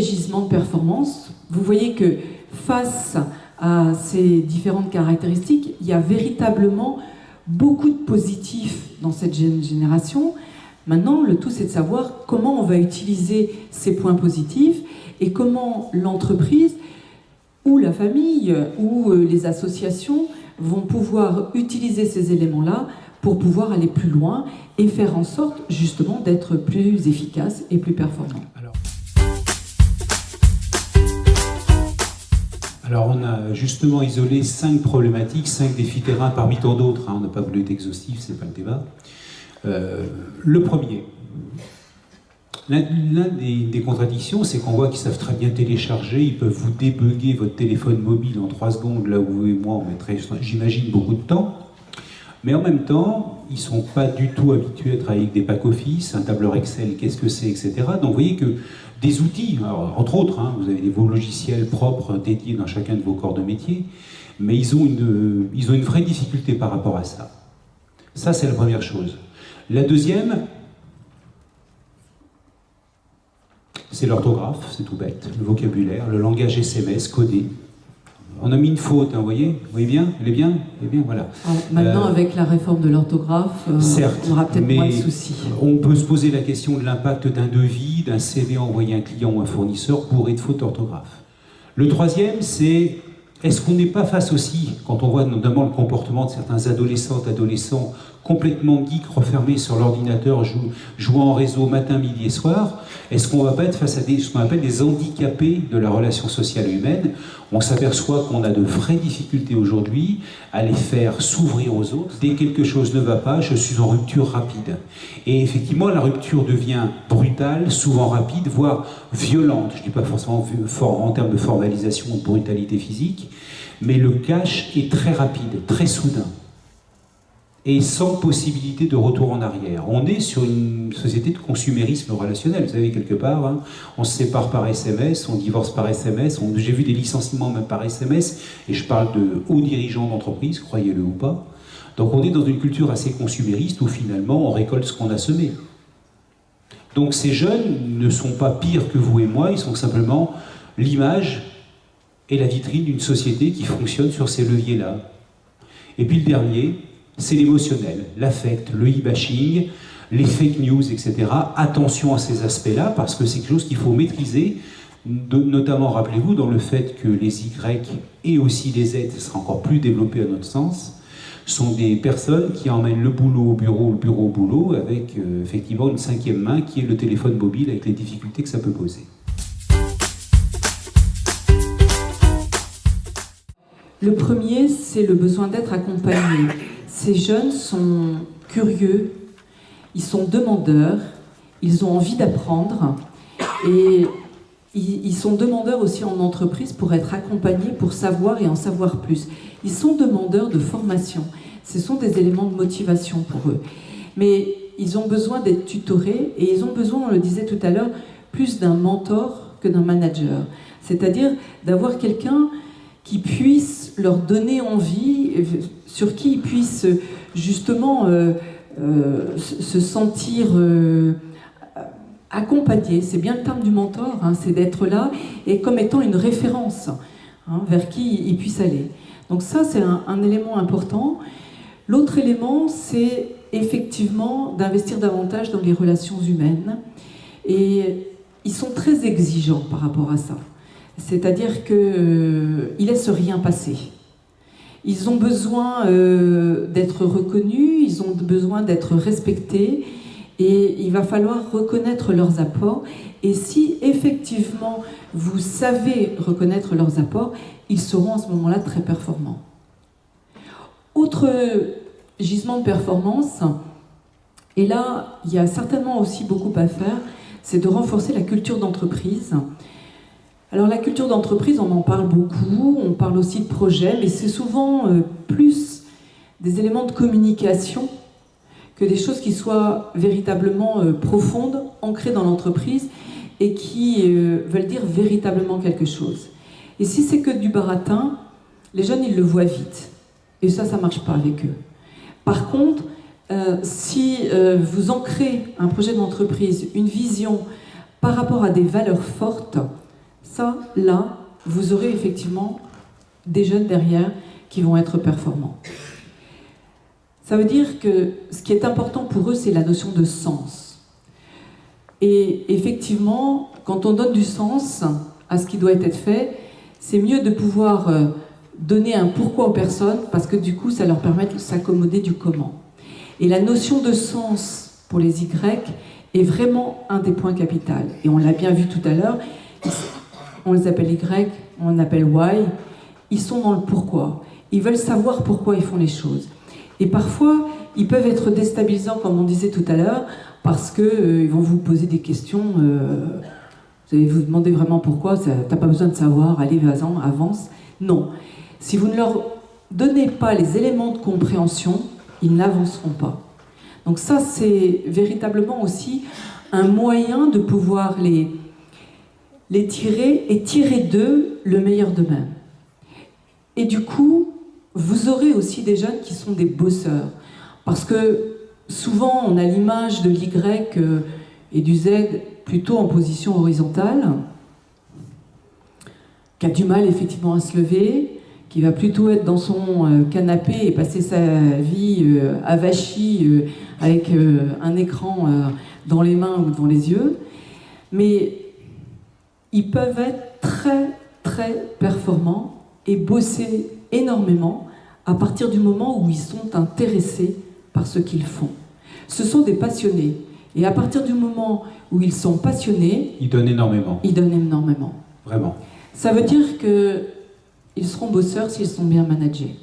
gisements de performance, vous voyez que face à ces différentes caractéristiques, il y a véritablement beaucoup de positifs dans cette jeune génération. Maintenant, le tout, c'est de savoir comment on va utiliser ces points positifs et comment l'entreprise ou la famille ou les associations vont pouvoir utiliser ces éléments-là pour pouvoir aller plus loin et faire en sorte justement d'être plus efficace et plus performant. Alors on a justement isolé 5 problématiques, 5 défis terrain parmi tant d'autres, on n'a pas voulu être exhaustif, c'est pas le débat. Le premier, l'un des contradictions, c'est qu'on voit qu'ils savent très bien télécharger, ils peuvent vous débugger votre téléphone mobile en 3 secondes, là où vous et moi on mettrait, j'imagine, beaucoup de temps. Mais en même temps, ils ne sont pas du tout habitués à travailler avec des packs office, un tableur Excel, qu'est-ce que c'est, etc. Donc vous voyez que des outils, alors, entre autres, vous avez vos logiciels propres dédiés dans chacun de vos corps de métier, mais ils ont une vraie difficulté par rapport à ça. Ça, c'est la première chose. La deuxième, c'est l'orthographe, c'est tout bête, le vocabulaire, le langage SMS codé. On a mis une faute, vous voyez bien, elle est bien, voilà. Alors, maintenant, avec la réforme de l'orthographe, certes, on aura peut-être moins de soucis. On peut se poser la question de l'impact d'un devis, d'un CV envoyé à un client ou un fournisseur bourré de fautes d'orthographe. Le troisième, c'est est-ce qu'on n'est pas face aussi, quand on voit notamment le comportement de certains adolescents complètement geeks, refermés sur l'ordinateur, jouant en réseau matin, midi et soir, est-ce qu'on ne va pas être face à ce qu'on appelle des handicapés de la relation sociale humaine? On s'aperçoit qu'on a de vraies difficultés aujourd'hui à les faire s'ouvrir aux autres. Dès que quelque chose ne va pas, je suis en rupture rapide. Et effectivement, la rupture devient brutale, souvent rapide, voire violente. Je ne dis pas forcément en termes de formalisation ou de brutalité physique, mais le clash est très rapide, très soudain. Et sans possibilité de retour en arrière. On est sur une société de consumérisme relationnel, vous savez, quelque part, on se sépare par SMS, on divorce par SMS, j'ai vu des licenciements même par SMS, et je parle de hauts dirigeants d'entreprise, croyez-le ou pas. Donc on est dans une culture assez consumériste où finalement on récolte ce qu'on a semé. Donc ces jeunes ne sont pas pires que vous et moi, ils sont simplement l'image et la vitrine d'une société qui fonctionne sur ces leviers-là. Et puis le dernier, c'est l'émotionnel, l'affect, le e-bashing, les fake news, etc. Attention à ces aspects-là, parce que c'est quelque chose qu'il faut maîtriser, notamment, rappelez-vous, dans le fait que les Y et aussi les Z, ce sera encore plus développé à notre sens, sont des personnes qui emmènent le boulot au bureau, le bureau au boulot, avec effectivement une 5e main qui est le téléphone mobile, avec les difficultés que ça peut poser. Le premier, c'est le besoin d'être accompagné. Ces jeunes sont curieux, ils sont demandeurs, ils ont envie d'apprendre et ils sont demandeurs aussi en entreprise pour être accompagnés, pour savoir et en savoir plus. Ils sont demandeurs de formation, ce sont des éléments de motivation pour eux. Mais ils ont besoin d'être tutorés et ils ont besoin, on le disait tout à l'heure, plus d'un mentor que d'un manager. C'est-à-dire d'avoir quelqu'un qui puisse leur donner envie, sur qui ils puissent justement se sentir accompagnés. C'est bien le terme du mentor, c'est d'être là et comme étant une référence vers qui ils puissent aller. Donc ça, c'est un élément important. L'autre élément, c'est effectivement d'investir davantage dans les relations humaines. Et ils sont très exigeants par rapport à ça. C'est-à-dire qu'ils ne laissent rien passer. Ils ont besoin d'être reconnus, ils ont besoin d'être respectés, et il va falloir reconnaître leurs apports. Et si effectivement vous savez reconnaître leurs apports, ils seront à ce moment-là très performants. Autre gisement de performance, et là il y a certainement aussi beaucoup à faire, c'est de renforcer la culture d'entreprise. Alors la culture d'entreprise, on en parle beaucoup, on parle aussi de projets, mais c'est souvent plus des éléments de communication que des choses qui soient véritablement profondes, ancrées dans l'entreprise et qui veulent dire véritablement quelque chose. Et si c'est que du baratin, les jeunes, ils le voient vite. Et ça ne marche pas avec eux. Par contre, si vous ancrez un projet d'entreprise, une vision par rapport à des valeurs fortes, ça, là, vous aurez effectivement des jeunes derrière qui vont être performants. Ça veut dire que ce qui est important pour eux, c'est la notion de sens. Et effectivement, quand on donne du sens à ce qui doit être fait, c'est mieux de pouvoir donner un pourquoi aux personnes, parce que du coup, ça leur permet de s'accommoder du comment. Et la notion de sens pour les Y est vraiment un des points capitaux. Et on l'a bien vu tout à l'heure, on les appelle Y, on les appelle Y, ils sont dans le pourquoi. Ils veulent savoir pourquoi ils font les choses. Et parfois, ils peuvent être déstabilisants, comme on disait tout à l'heure, parce qu'ils vont vous poser des questions, vous allez vous demander vraiment pourquoi, t'as pas besoin de savoir, allez, vas-en, avance. Non. Si vous ne leur donnez pas les éléments de compréhension, ils n'avanceront pas. Donc ça, c'est véritablement aussi un moyen de pouvoir les tirer et tirer d'eux le meilleur d'eux-mêmes. Et du coup, vous aurez aussi des jeunes qui sont des bosseurs. Parce que souvent, on a l'image de l'Y et du Z plutôt en position horizontale, qui a du mal effectivement à se lever, qui va plutôt être dans son canapé et passer sa vie avachie avec un écran dans les mains ou dans les yeux. Mais ils peuvent être très, très performants et bosser énormément à partir du moment où ils sont intéressés par ce qu'ils font. Ce sont des passionnés. Et à partir du moment où ils sont passionnés, ils donnent énormément. Ils donnent énormément. Vraiment. Ça veut dire qu'ils seront bosseurs s'ils sont bien managés.